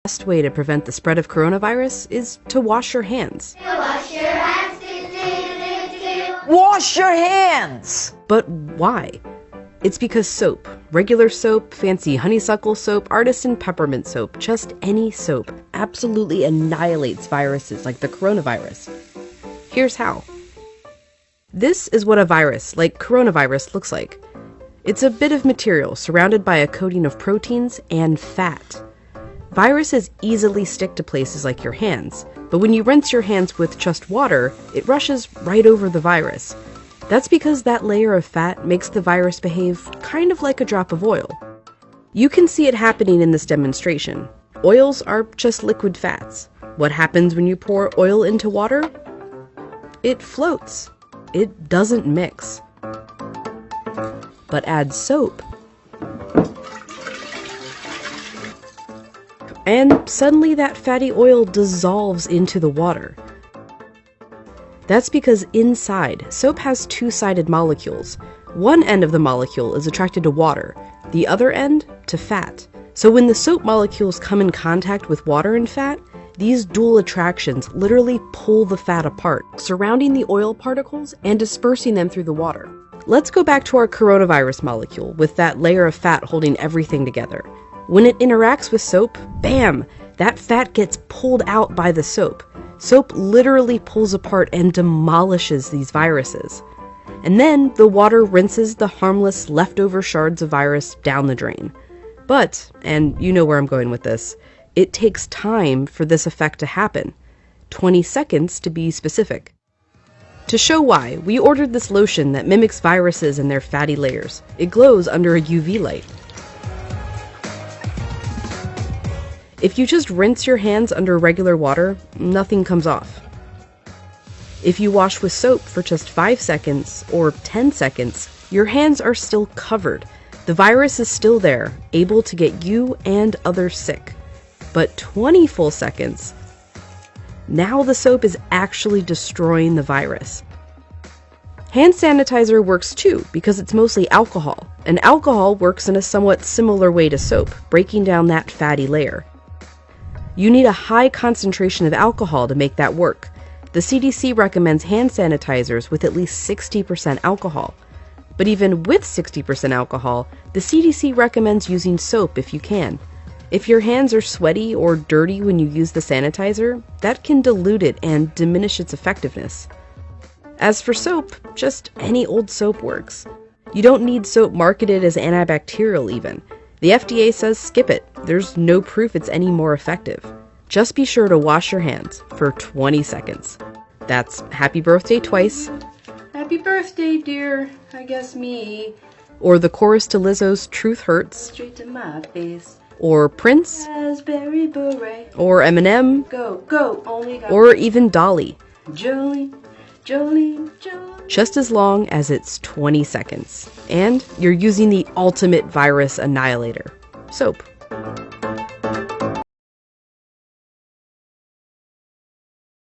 best way to prevent the spread of coronavirus is to wash your hands. Wash your hands. Wash your hands! But why? It's because soap, regular soap, fancy honeysuckle soap, artisan peppermint soap, just any soap, absolutely annihilates viruses like the coronavirus. Here's how. This is what a virus, like coronavirus, looks like. It's a bit of material surrounded by a coating of proteins and fat. Viruses easily stick to places like your hands, but when you rinse your hands with just water, it rushes right over the virus. That's because that layer of fat makes the virus behave kind of like a drop of oil. You can see it happening in this demonstration. Oils are just liquid fats. What happens when you pour oil into water? It floats. It doesn't mix. But add soap, and suddenly that fatty oil dissolves into the water. That's because inside, soap has two-sided molecules. One end of the molecule is attracted to water, the other end to fat. So when the soap molecules come in contact with water and fat, these dual attractions literally pull the fat apart, surrounding the oil particles and dispersing them through the water. Let's go back to our coronavirus molecule with that layer of fat holding everything together. When it interacts with soap, bam! That fat gets pulled out by the soap. Soap literally pulls apart and demolishes these viruses. And then the water rinses the harmless leftover shards of virus down the drain. But, and you know where I'm going with this, it takes time for this effect to happen. 20 seconds to be specific. To show why, we ordered this lotion that mimics viruses and their fatty layers. It glows under a UV light. If you just rinse your hands under regular water, nothing comes off. If you wash with soap for just 5 seconds or 10 seconds, your hands are still covered. The virus is still there, able to get you and others sick. But 20 full seconds, now the soap is actually destroying the virus. Hand sanitizer works too because it's mostly alcohol, and alcohol works in a somewhat similar way to soap, breaking down that fatty layer. You need a high concentration of alcohol to make that work. The CDC recommends hand sanitizers with at least 60% alcohol. But even with 60% alcohol, the CDC recommends using soap if you can. If your hands are sweaty or dirty when you use the sanitizer, that can dilute it and diminish its effectiveness. As for soap, just any old soap works. You don't need soap marketed as antibacterial even. The FDA says skip it. There's no proof it's any more effective. Just be sure to wash your hands for 20 seconds. That's happy birthday twice. Happy birthday, dear. I guess me. Or the chorus to Lizzo's Truth Hurts. Straight to my face. Or Prince. Raspberry beret. Or Eminem. Go, go, only got. Or even Dolly. Jolene, Jolene, Jolene. Just as long as it's 20 seconds. And you're using the ultimate virus annihilator, soap.